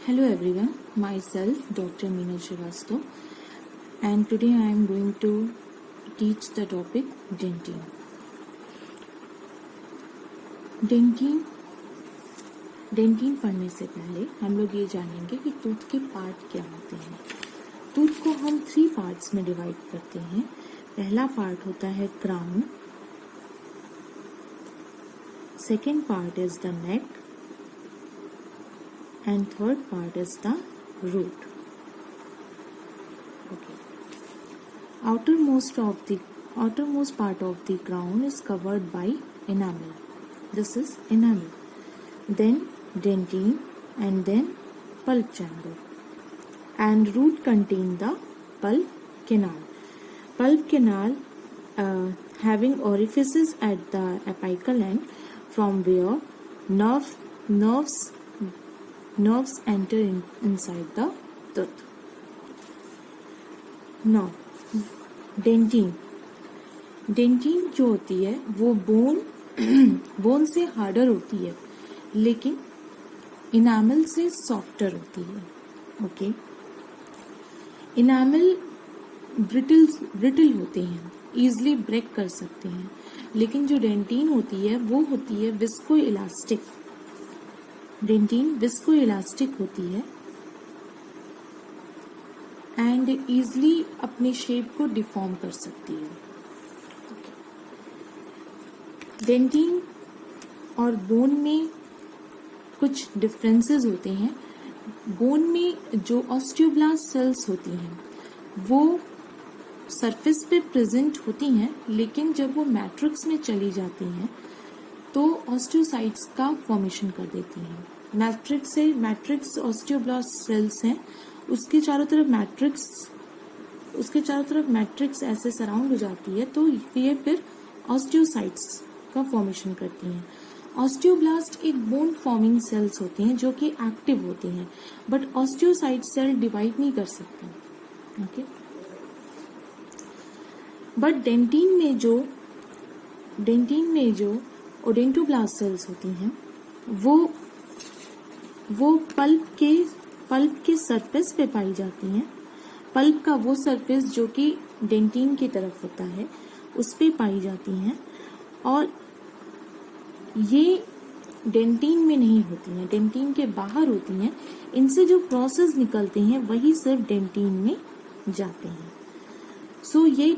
Hello everyone, myself Dr. Meenal Srivastava, and today I am going to teach the topic dentine. Dentine पढ़ने से पहले हम लोग ये जानेंगे कि टूथ के पार्ट क्या होते हैं। टूथ को हम 3 पार्ट्स में डिवाइड करते हैं। पहला पार्ट होता है crown, second part is the neck and third part is the root. Okay. Outermost part of the crown is covered by enamel. This is enamel. Then dentine and then pulp chamber. And root contain the pulp canal. Pulp canal having orifices at the apical end from where nerves enter inside the tooth. Now, dentine जो होती है वो bone से harder होती है, लेकिन enamel से softer होती है। ओके, इनामल ब्रिटल होते हैं, इजिली ब्रेक कर सकते हैं, लेकिन जो डेंटिन होती है वो होती है visco elastic. Dentine visco elastic होती है एंड इजिली अपने शेप को डिफॉर्म कर सकती है। डेंटिन और बोन में कुछ डिफरेंसेस होते हैं। बोन में जो ऑस्टियोब्लास्ट सेल्स होती हैं वो सरफेस पे प्रेजेंट होती हैं, लेकिन जब वो मैट्रिक्स में चली जाती हैं तो ऑस्टियोसाइट्स का फॉर्मेशन कर देती हैं। मैट्रिक्स ऑस्टियोब्लास्ट सेल्स हैं, उसके चारों तरफ मैट्रिक्स ऐसे सराउंड हो जाती है, तो ये फिर ऑस्टियोसाइट्स का फॉर्मेशन करती हैं। ऑस्टियोब्लास्ट एक बोन फॉर्मिंग सेल्स होती हैं जो कि एक्टिव होती हैं, बट ऑस्टियोसाइट सेल डिवाइड नहीं कर सकती। ओके, बट डेंटिन में जो ओडेंटोब्लास्ट सेल्स होती हैं वो पल्प के सरफेस पे पाई जाती हैं। पल्प का वो सरफेस जो कि डेंटिन की तरफ होता है उस पे पाई जाती हैं, और ये डेंटिन में नहीं होती हैं, डेंटिन के बाहर होती हैं। इनसे जो प्रोसेस निकलते हैं वही सिर्फ डेंटिन में जाते हैं। सो ये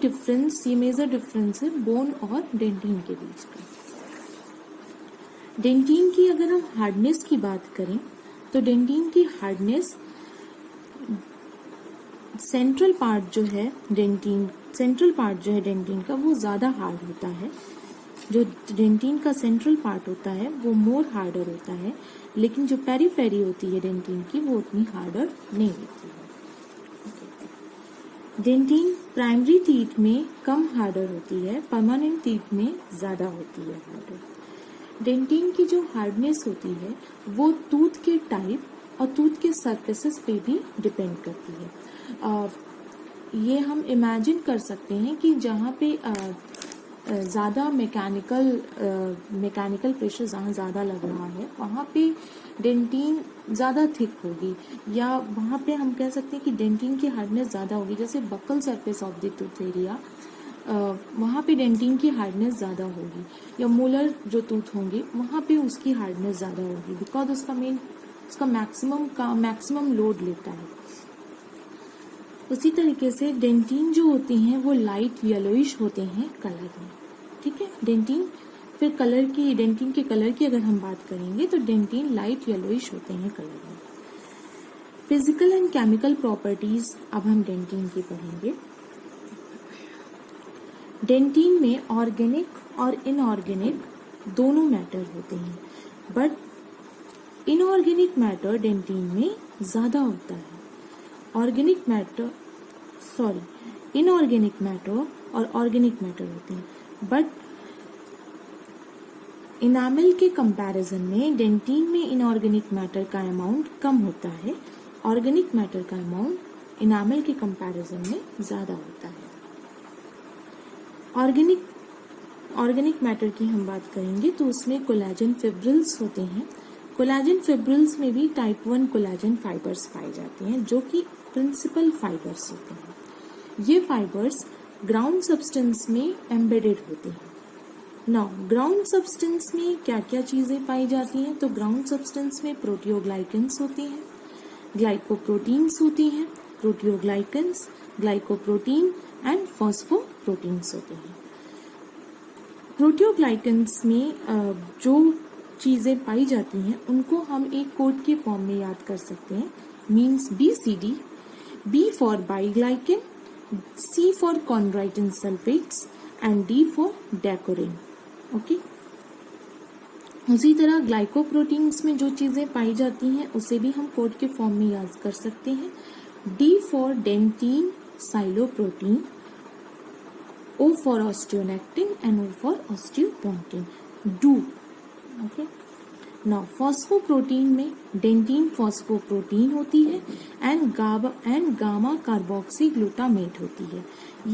मेजर डिफरेंस है बोन और डेंटिन के बीच का। डेंटिन की अगर हम हार्डनेस की बात करें तो डेंटिन की हार्डनेस सेंट्रल पार्ट जो है डेंटिन का वो ज्यादा हार्ड होता है। जो डेंटिन का सेंट्रल पार्ट होता है वो मोर हार्डर होता है, लेकिन जो पेरीफेरी होती है डेंटिन की वो उतनी हार्डर नहीं होती है। डेंटिन प्राइमरी टीथ में कम हार्डर होती है, परमानेंट टीथ में ज्यादा होती है हार्डर। डेंटिन की जो हार्डनेस होती है वो टूथ के टाइप और टूथ के सरफेसेस पे भी डिपेंड करती है। ये हम इमेजिन कर सकते हैं कि जहाँ पे ज़्यादा मैकेनिकल प्रेशर जहाँ ज़्यादा लग रहा है वहाँ पे डेंटिन ज़्यादा थिक होगी, या वहाँ पे हम कह सकते हैं कि डेंटिन की हार्डनेस ज़्यादा होगी। जैसे buccal surface of the tooth area, वहाँ पे डेंटिन की हार्डनेस ज़्यादा होगी, या मोलर जो टूथ होंगे वहाँ पे उसकी हार्डनेस ज़्यादा होगी, बिकॉज उसका मैक्सिमम लोड लेता है। उसी तरीके से डेंटिन जो होते हैं वो लाइट येलोइश होते हैं कलर में। ठीक है, डेंटिन के कलर की अगर हम बात करेंगे तो डेंटिन लाइट येलोइश होते हैं कलर में। फिजिकल एंड केमिकल प्रॉपर्टीज अब हम डेंटिन की पढ़ेंगे। डेंटिन में ऑर्गेनिक और इनऑर्गेनिक दोनों मैटर होते हैं, बट इनऑर्गेनिक मैटर डेंटिन में ज्यादा होता है। इनऑर्गेनिक मैटर और ऑर्गेनिक मैटर होते हैं, बट इनामल के कंपैरिजन में डेंटिन में इनऑर्गेनिक मैटर का अमाउंट कम होता है, ऑर्गेनिक मैटर का अमाउंट इनामल के कंपैरिजन में ज्यादा होता है। ऑर्गेनिक मैटर की हम बात करेंगे तो उसमें कोलेजन फिब्रिल्स होते हैं। कोलेजन फिब्रिल्स में भी टाइप 1 कोलेजन फाइबर्स पाए जाते हैं जो कि प्रिंसिपल फाइबर्स होते हैं। ये फाइबर्स ग्राउंड सब्सटेंस में एम्बेडेड होते हैं। नाउ ग्राउंड सब्सटेंस में क्या क्या चीजें पाई जाती हैं? तो ग्राउंड सब्सटेंस में प्रोटियोग्लाइकेंस होते हैं, ग्लाइकोप्रोटीन्स होती हैं, प्रोटियोग्लाइकेंस, ग्लाइकोप्रोटीन एंड फॉस्फोप्रोटीन्स होते हैं। प्रोटियोग्लाइकेंस में जो चीजें पाई जाती हैं उनको हम एक कोड के फॉर्म में याद कर सकते हैं, means BCD, B for biglycan, C for chondroitin sulphates and D for decorin. Okay, उसी तरह ग्लाइकोप्रोटीन्स में जो चीजें पाई जाती हैं उसे भी हम कोड के फॉर्म में याद कर सकते हैं, D for dentin sialoprotein, O for osteonectin and O for osteopontin, do. Okay, now phosphoprotein में डेंटीन फॉस्फोप्रोटीन होती है एंड गामा कार्बोक्सी ग्लूटामेट होती है।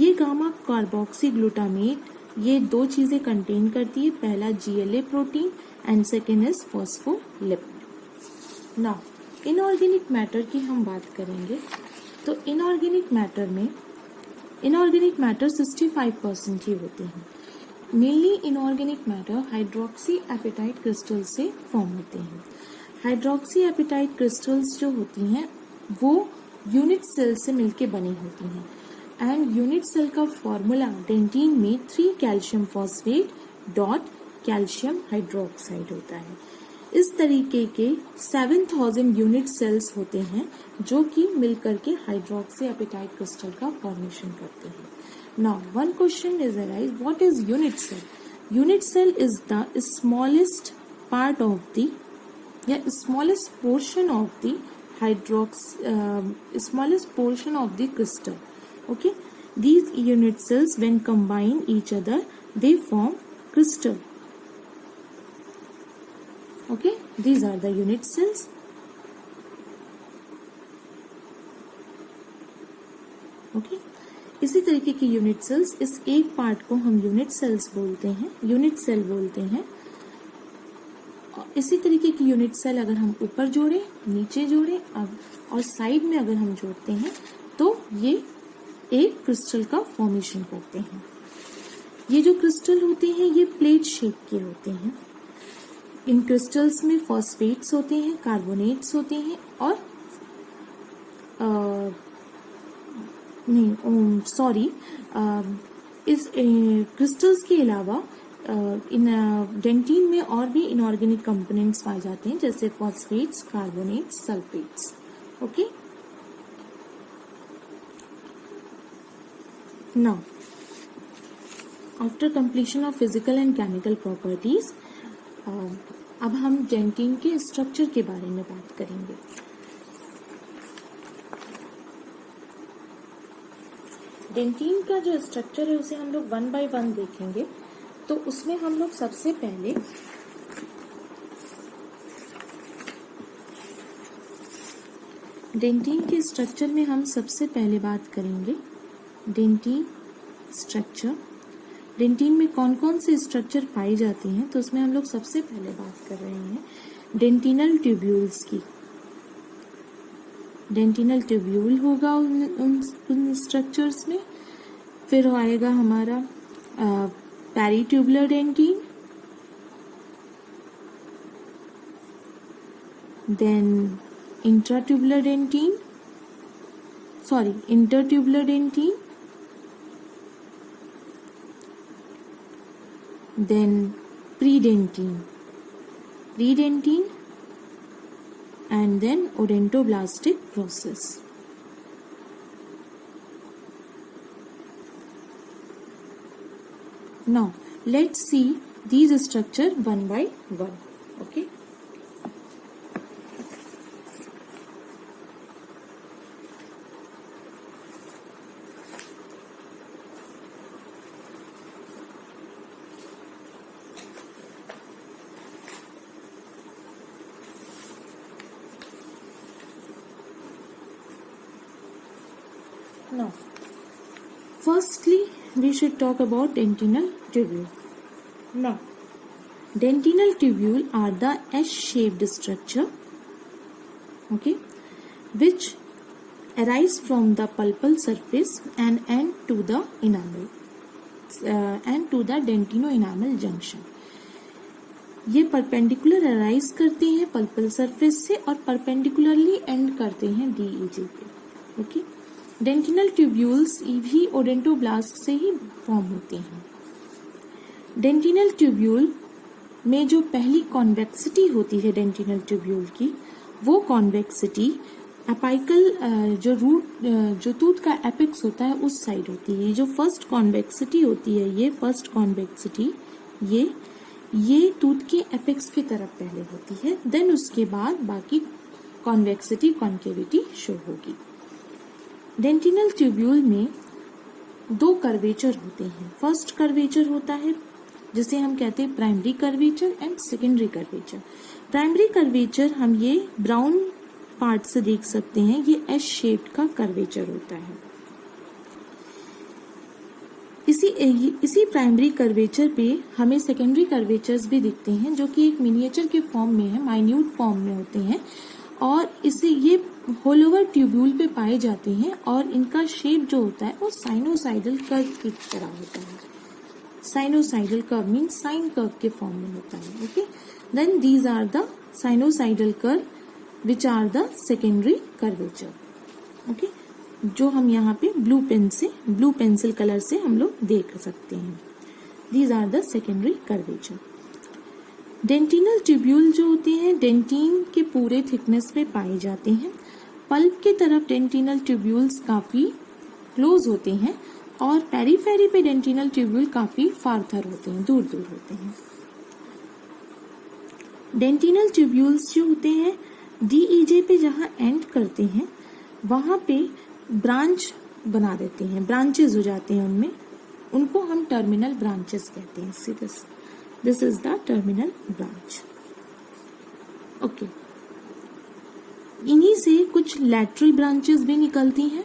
ये गामा कार्बोक्सी ग्लूटामेट ये दो चीजें कंटेन करती है, पहला GLA protein and second is phospholipid. Now inorganic matter की हम बात करेंगे तो इनऑर्गेनिक मैटर 65% ही होते हैं। Mainly inorganic matter hydroxy apatite crystal से फॉर्म होते हैं। हाइड्रोक्सी एपेटाइट क्रिस्टल्स जो होती हैं वो यूनिट सेल से मिलके बनी होती हैं एंड यूनिट सेल का फॉर्मूला डेंटीन में 3 calcium phosphate dot calcium hydroxide होता है। इस तरीके के 7000 यूनिट सेल्स होते हैं जो कि मिलकर के हाइड्रोक्सी एपेटाइट क्रिस्टल का फॉर्मेशन करते हैं। Now, one question is arise: what is unit cell? Unit cell is the smallest part of the, smallest portion of the smallest portion of the crystal. Okay, these unit cells, when combine each other, they form crystal. Okay, these are the unit cells. Okay. इसी तरीके की unit sales, इस एक part को हम unit sales बोलते हैं, unit cell बोलते हैं। इसी तरीके की यूनिट सेल अगर हम ऊपर जोड़े, नीचे जोड़े और साइड में अगर हम जोड़ते हैं तो ये एक क्रिस्टल का फॉर्मेशन करते हैं। ये जो क्रिस्टल होते हैं ये प्लेट शेप के होते हैं। इन क्रिस्टल्स में फॉस्फेट्स होते हैं, कार्बोनेट्स होते हैं और इस क्रिस्टल्स के अलावा इन डेंटीन में और भी इनऑर्गेनिक कंपोनेंट्स पाए जाते हैं जैसे phosphates, carbonates, sulphates. Okay, now after completion of physical and chemical properties अब हम डेंटीन के स्ट्रक्चर के बारे में बात करेंगे। डेंटीन का जो स्ट्रक्चर है उसे हम लोग 1 by 1 देखेंगे। तो उसमें हम लोग सबसे पहले डेंटीन के स्ट्रक्चर में हम सबसे पहले बात करेंगे डेंटीन स्ट्रक्चर। डेंटीन में कौन कौन से स्ट्रक्चर पाए जाते हैं तो उसमें हम लोग सबसे पहले बात कर रहे हैं डेंटिनल ट्यूब्यूल्स की। डेंटिनल ट्यूब्यूल होगा उन स्ट्रक्चर्स में। फिर आएगा हमारा peritubular dentin, then intratubular dentin, intertubular dentin, then predentin and then odontoblastic process. Now let's see these structure one by one. Okay. Now, firstly, we should talk about dentinal tubule. Now, Dentinal tubule are the S-shaped structure, okay, which arise from the pulpal surface and end to the enamel and to the dentino-enamel junction. ये perpendicular arise करते हैं पल्पल surface से और perpendicularly and करते हैं DEJ पे, okay. डेंटिनल tubules भी odontoblast से ही फॉर्म होते हैं। डेंटिनल ट्यूब्यूल में जो पहली कॉन्वेक्सिटी होती है डेंटिनल ट्यूब्यूल की, वो कॉन्वेक्सिटी अपाइकल जो टूथ का एपेक्स होता है उस साइड होती है। जो फर्स्ट कॉन्वेक्सिटी होती है, ये फर्स्ट कॉन्वेक्सिटी ये टूथ के एपेक्स की तरफ पहले होती है, देन उसके बाद बाकी कॉन्वेक्सिटी कॉन्केविटी शो होगी। डेंटिनल ट्यूब्यूल में दो कर्वेचर होते हैं। फर्स्ट कर्वेचर होता है जिसे हम कहते हैं primary curvature and secondary curvature. Primary curvature हम ये ब्राउन पार्ट से देख सकते हैं, ये एस शेप्ड का कर्वेचर होता है। इसी प्राइमरी कर्वेचर पे हमें सेकेंडरी कर्वेचर्स भी दिखते हैं, जो कि एक मिनिएचर के फॉर्म में है, माइन्यूट फॉर्म में होते हैं, और इसे ये होल ओवर ट्यूब्यूल पे पाए जाते हैं और इनका शेप जो होता है वो साइनोसाइडल कर्व की तरह होता है। Sinusoidal curve means sine curve के फॉर्म में होता है, okay. Then these are the sinusoidal curve which are the secondary curvature, okay, जो हम यहाँ पे ब्लू पेंसिल कलर से हम लोग देख सकते हैं। These are the secondary curvature. Dentinal tubule जो होते हैं डेंटिन के पूरे थिकनेस पे पाए जाते हैं। पल्प की तरफ डेंटिनल ट्यूब्यूल्स काफी क्लोज होते हैं और पेरीफेरी पे डेंटिनल ट्यूब्यूल काफी फार्थर होते हैं, दूर दूर होते हैं। डेंटिनल ट्यूब्यूल्स जो होते हैं DEJ पे जहाँ एंड करते हैं वहां पे ब्रांच बना देते हैं, ब्रांचेस हो जाते हैं उनमें, उनको हम टर्मिनल ब्रांचेस कहते हैं। This is the terminal branch, okay. इन्हीं से कुछ लैटरल ब्रांचेस भी निकलती हैं,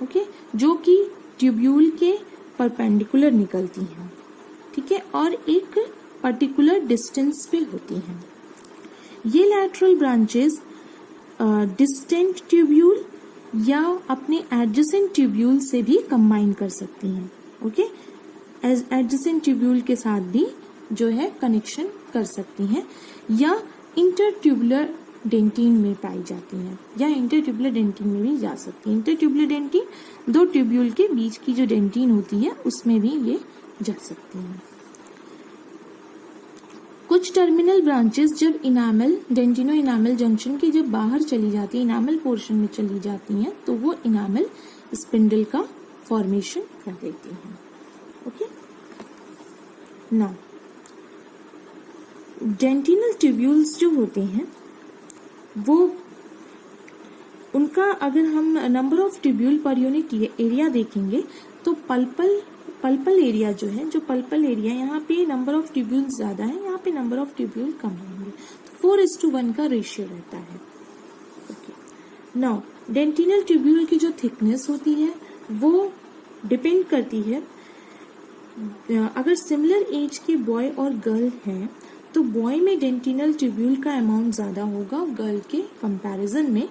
ओके, जो कि ट्यूब्यूल के परपेंडिकुलर निकलती हैं, ठीक है, और एक पर्टिकुलर डिस्टेंस पे होती हैं। ये लैटरल ब्रांचेस डिस्टेंट ट्यूब्यूल या अपने एडजेसेंट ट्यूब्यूल से भी कंबाइन कर सकती हैं, ओके। एडजेसेंट ट्यूब्यूल के साथ भी जो है कनेक्शन कर सकती हैं, या इंटरट्यूबुलर डेंटिन में पाई जाती हैं, या इंटरट्यूबुलर डेंटिन में भी जा सकती है। इंटरट्यूबुलर डेंटिन दो ट्यूब्यूल के बीच की जो डेंटिन होती है उसमें भी ये जा सकती हैं। कुछ टर्मिनल ब्रांचेस जब इनामल डेंटिनो इनामल जंक्शन के जब बाहर चली जाती है, इनामल पोर्शन में चली जाती हैं, तो वो इनामल स्पिंडल का फॉर्मेशन कर देती हैं, ओके। नाउ डेंटिनल ट्यूब्यूल्स जो होते हैं वो उनका अगर हम number of tubule per unit area देखेंगे तो पल्पल एरिया जो है, जो पल्पल एरिया, यहाँ पे नंबर ऑफ ट्यूब्यूल ज्यादा है, यहाँ पे नंबर ऑफ ट्यूब्यूल कम होंगे, तो 4:1 का रेशियो रहता है, ओके। नाउ डेंटिनल ट्यूब्यूल की जो थिकनेस होती है वो डिपेंड करती है, अगर सिमिलर एज के बॉय और गर्ल हैं तो बॉय में डेंटिनल ट्यूब्यूल का अमाउंट ज्यादा होगा गर्ल के कंपैरिजन में,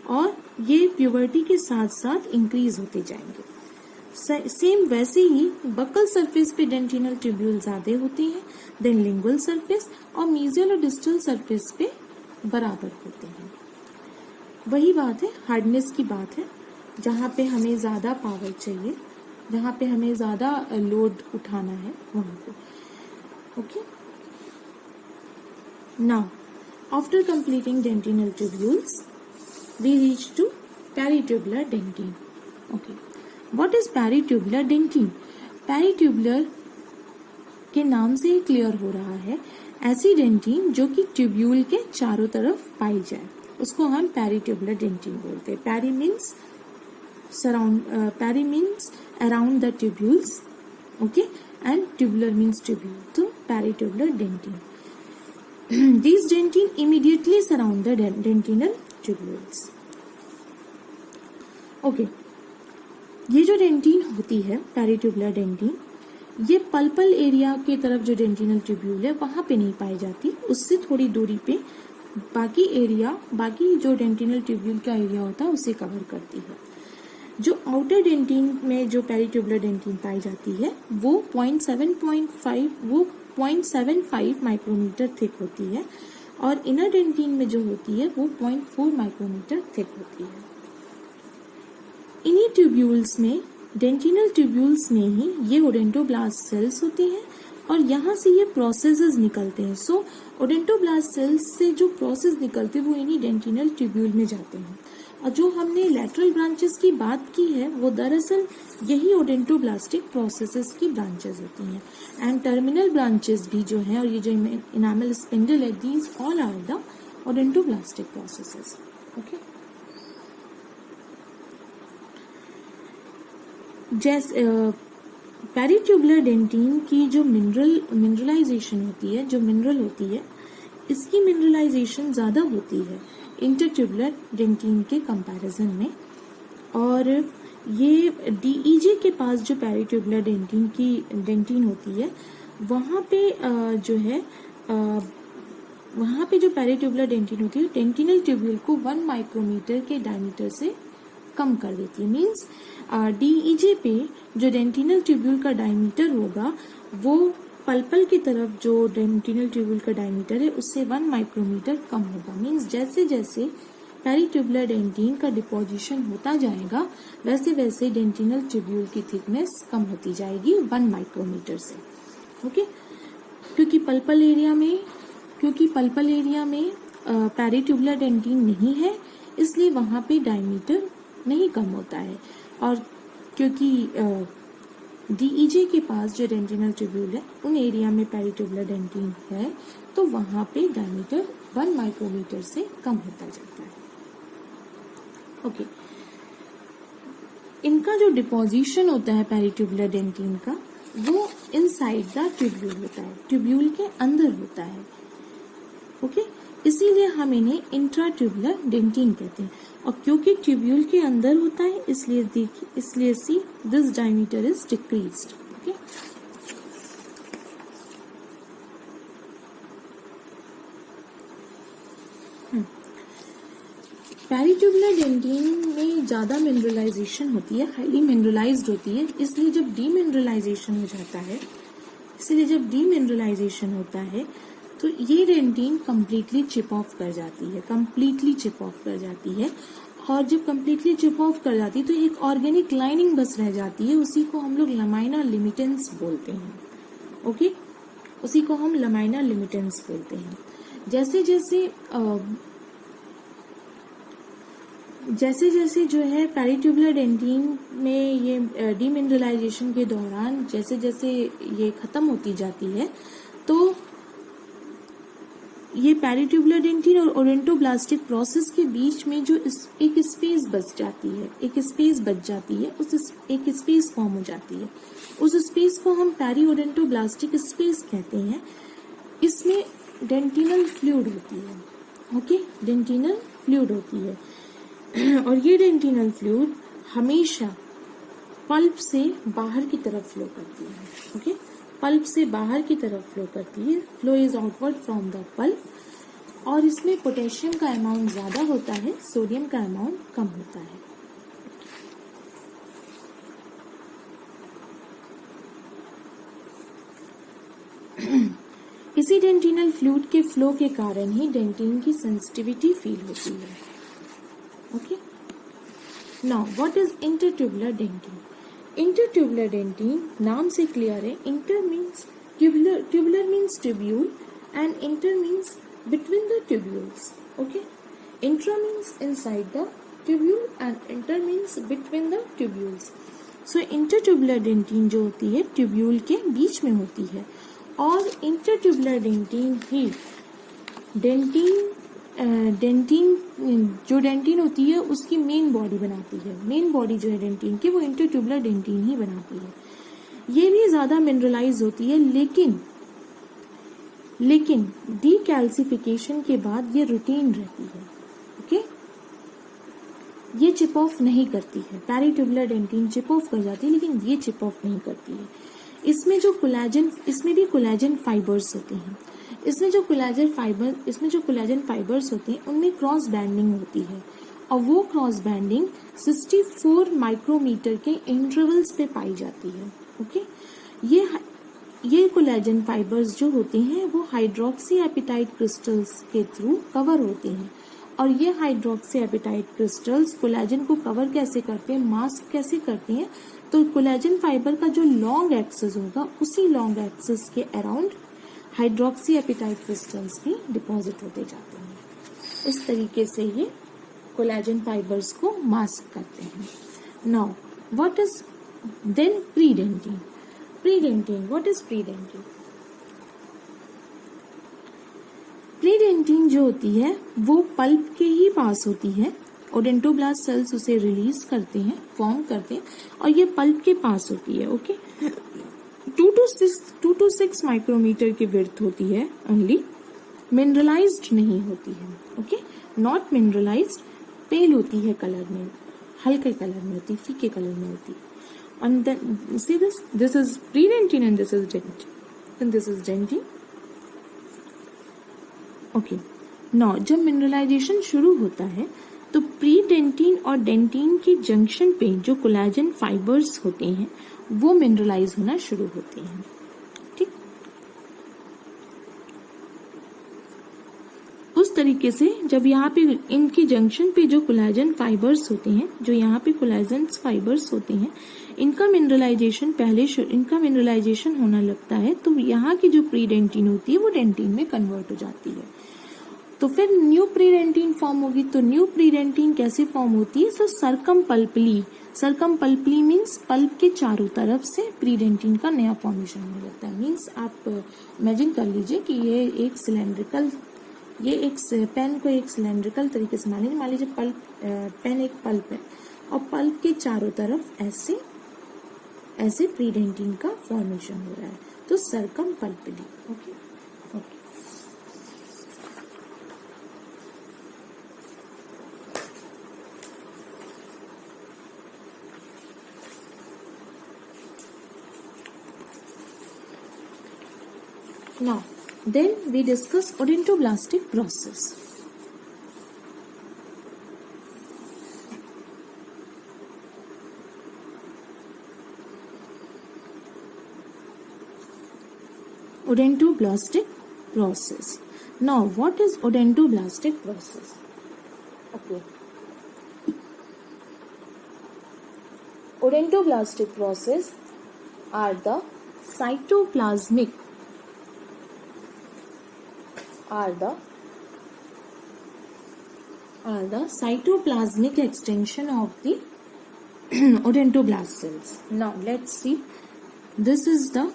और ये प्यूबर्टी के साथ साथ इंक्रीज होते जाएंगे। सेम वैसे ही बकल सरफेस पे डेंटिनल ट्यूब्यूल ज्यादा होते हैं, देन लिंगुअल सरफेस और मीजियल और डिस्टल सरफेस पे बराबर होते हैं। वही बात है, हार्डनेस की बात है, जहाँ पे हमें ज्यादा पावर चाहिए, जहाँ पे हमें ज्यादा लोड उठाना है वहां पे, okay. Now after completing dentinal tubules we reach to peritubular dentin, okay. What is peritubular dentin? Peritubular के नाम से ही क्लियर हो रहा है, ऐसी डेंटिन जो कि ट्यूब्यूल के चारों तरफ पाई जाए उसको हम पेरिट्यूबुलर डेंटिन बोलते हैं। Peri means around the tubules, okay, and tubular means tubule, तो peritubular dentin. These dentin immediately surround the dentinal tubules, okay. ये जो डेंटिन होती है पेरिट्यूबुलर डेंटिन, ये पल्पल एरिया के तरफ जो डेंटिनल ट्यूब्यूल है वहां पे नहीं पाई जाती, उससे थोड़ी दूरी पे बाकी एरिया, बाकी जो डेंटिनल ट्यूब्यूल का एरिया होता है उसे कवर करती है। जो आउटर डेंटिन में जो पेरिट्यूबुलर डेंटिन पाई जाती है वो 0.75 माइक्रोमीटर थिक होती है और इनर डेंटिन में जो होती है वो 0.4 माइक्रोमीटर थिक होती है। इन्हीं ट्यूब्यूल्स में, डेंटिनल ट्यूब्यूल्स में ही ये ओडेंटोब्लास्ट सेल्स होते हैं और यहाँ से ये प्रोसेसेस निकलते हैं। सो ओडेंटोब्लास्ट सेल्स से जो प्रोसेस निकलते हैं वो इन्हीं डेंटिनल ट्यूब्यूल में जाते हैं। और जो हमने लेटरल ब्रांचेस की बात की है वो दरअसल यही ओडेंटोब्लास्टिक प्रोसेसेस की ब्रांचेस होती हैं। एंड टर्मिनल ब्रांचेस भी जो है और ये जो इनामल स्पिंडल है, these all are the odontoblastic processes. Okay, जैसे पेरिट्यूबुलर डेंटिन की जो मिनरलाइजेशन होती है, जो मिनरल होती है, इसकी मिनरलाइजेशन ज्यादा होती है इंटरट्यूबुलर डेंटिन के कंपैरिजन में। और ये डीईजे के पास जो पेरिट्यूबुलर डेंटिन होती है वहां पे वहां पे जो पेरिट्यूबुलर डेंटिन होती है डेंटिनल ट्यूब्यूल को 1 माइक्रोमीटर के डायमीटर से कम कर देती है। मीन्स डीईजे पे जो डेंटिनल ट्यूब्यूल का डायमीटर होगा वो पल्पल की तरफ जो डेंटिनल ट्यूब्यूल का डायमीटर है उससे 1 माइक्रोमीटर कम होगा। मीन्स जैसे जैसे पेरिट्यूबुलर डेंटिन का डिपोजिशन होता जाएगा वैसे वैसे डेंटिनल ट्यूब्यूल की थिकनेस कम होती जाएगी 1 माइक्रोमीटर से। ओके, क्योंकि पल्पल एरिया में पेरिट्यूबुलर डेंटिन नहीं है इसलिए वहां पे डायमीटर नहीं कम होता है। और क्योंकि डीईजे के पास जो डेंटिनल ट्यूब्यूल है उन एरिया में पेरिट्यूबुलर डेंटिन है तो वहां पे डायमीटर 1 माइक्रोमीटर से कम होता जाता है। ओके, इनका जो डिपोजिशन होता है पेरिट्यूबुलर डेंटिन का वो इनसाइड द ट्यूब्यूल होता है, ट्यूब्यूल के अंदर होता है। ओके, इसीलिए हम इन्हें इंट्राट्यूबुलर डेंटिन कहते हैं। और क्योंकि ट्यूब्यूल के अंदर होता है इसलिए see this diameter is decreased. Okay, peritubular dentine में ज्यादा मिनरलाइजेशन होती है, हाईली मिनरलाइज्ड होती है, इसलिए जब डीमिनरलाइजेशन होता है तो ये डेंटिन कम्प्लीटली चिप ऑफ कर जाती है। और जब कम्प्लीटली चिप ऑफ कर जाती है तो एक ऑर्गेनिक लाइनिंग बस रह जाती है, उसी को हम लोग लमाइना लिमिटेंस बोलते हैं। ओके, उसी को हम लमाइना लिमिटेंस बोलते हैं। जैसे जैसे जो है पेरिट्यूबुलर डेंटिन में ये डीमिनरलाइजेशन के दौरान जैसे जैसे ये खत्म होती जाती है तो ये पेरिट्यूबुलर डेंटिन और ओडेंटोब्लास्टिक प्रोसेस के बीच में जो एक स्पेस बच जाती है, उस एक स्पेस फॉर्म हो जाती है। उस स्पेस को हम पेरी ओडेंटोब्लास्टिक स्पेस कहते हैं। इसमें डेंटिनल फ्लूइड होती है। ओके, डेंटिनल फ्लूइड होती है और ये डेंटिनल फ्लूइड हमेशा पल्प से बाहर की तरफ फ्लो करती है। ओके, पल्प से बाहर की तरफ फ्लो करती है। Flow is outward from the pulp और इसमें पोटेशियम का अमाउंट ज्यादा होता है, सोडियम का अमाउंट कम होता है। इसी डेंटिनल फ्लूइड के फ्लो के कारण ही डेंटिन की सेंसिटिविटी फील होती है। Okay, now what is intertubular dentin? Intertubular dentin नाम से क्लियर है। Inter means tubular means tubule and inter means between the tubules. Okay, intra means inside the tubule and inter means between the tubules. So intertubular dentin जो होती है tubule के बीच में होती है और इंटरट्यूबुलर डेंटिन ही जो डेंटिन होती है उसकी मेन बॉडी बनाती है। मेन बॉडी जो है डेंटिन की वो इंटरट्यूबुलर डेंटिन ही बनाती है। ये भी ज्यादा मिनरलाइज होती है लेकिन डीकैल्सिफिकेशन के बाद ये रूटीन रहती है। ओके, ये चिप ऑफ नहीं करती है। पेरिट्यूबुलर डेंटिन चिप ऑफ कर जाती है लेकिन ये चिप ऑफ नहीं करती है। इसमें भी कोलेजन फाइबर्स होते हैं। इसमें जो कोलेजन फाइबर्स होते हैं उनमें क्रॉस बैंडिंग होती है, और वो क्रॉस बैंडिंग 64 माइक्रोमीटर के इंटरवल्स पे पाई जाती है। ओके, ये कोलेजन फाइबर्स जो होते हैं वो हाइड्रोक्सी एपिटाइट क्रिस्टल्स के थ्रू कवर होते हैं, और ये हाइड्रोक्सी एपिटाइट क्रिस्टल्स कोलेजन को कवर कैसे करते हैं, मास्क कैसे करते हैं, तो कोलेजन फाइबर का जो लॉन्ग एक्सिस होगा उसी लॉन्ग एक्सिस के अराउंड हाइड्रोक्सी एपिटाइट क्रिस्टल्स भी डिपॉजिट होते जाते हैं। इस तरीके से ये कोलेजन फाइबर्स को मास्क करते हैं। Now what is then predentin? What is predentin? Predentin जो होती है वो पल्प के ही पास होती है, ओडेंटोब्लास्ट सेल्स उसे रिलीज करते हैं, फॉर्म करते हैं, और ये पल्प के पास होती है। ओके, 2 to 6 माइक्रोमीटर की विड्थ होती है ओनली, मिनरलाइज्ड नहीं होती है। ओके, नॉट मिनरलाइज्ड, पेल होती है कलर में, हल्के कलर में होती, फीके कलर में होती। And then see this is predentin and this is dentin, and this is dentin. Okay, now जब मिनरलाइजेशन शुरू होता है तो प्रीडेंटिन और डेंटिन के जंक्शन पे जो कोलेजन फाइबर्स होते हैं वो मिनरलाइज होना शुरू होते हैं। ठीक, उस तरीके से जब यहाँ पे इनकी जंक्शन पे जो कोलेजन फाइबर्स होते हैं, जो यहाँ पे कोलेजन फाइबर्स होते हैं, इनका मिनरलाइजेशन होना लगता है, तो यहाँ की जो प्रीडेंटिन होती है वो डेंटिन में कन्वर्ट हो जाती है। तो फिर न्यू प्रीडेंटिन फॉर्म होगी। तो न्यू प्रीडेंटिन कैसे फॉर्म होती है? तो सर्कमपल्पली मीन्स पल्प के चारों तरफ से प्रीडेंटिन का नया फॉर्मेशन होने लगता है। मीन्स आप इमेजिन कर लीजिए कि ये एक पेन को एक सिलेंड्रिकल तरीके से मान लीजिए पेन एक पल्प है, और पल्प के चारों तरफ ऐसे प्रीडेंटिन का फॉर्मेशन हो रहा है, तो circumpulpally. Okay, now then we discuss odontoblastic process. Odontoblastic process. Now what is odontoblastic process? Okay, odontoblastic process are the cytoplasmic extension of the odontoblast cells. Now let's see, this is the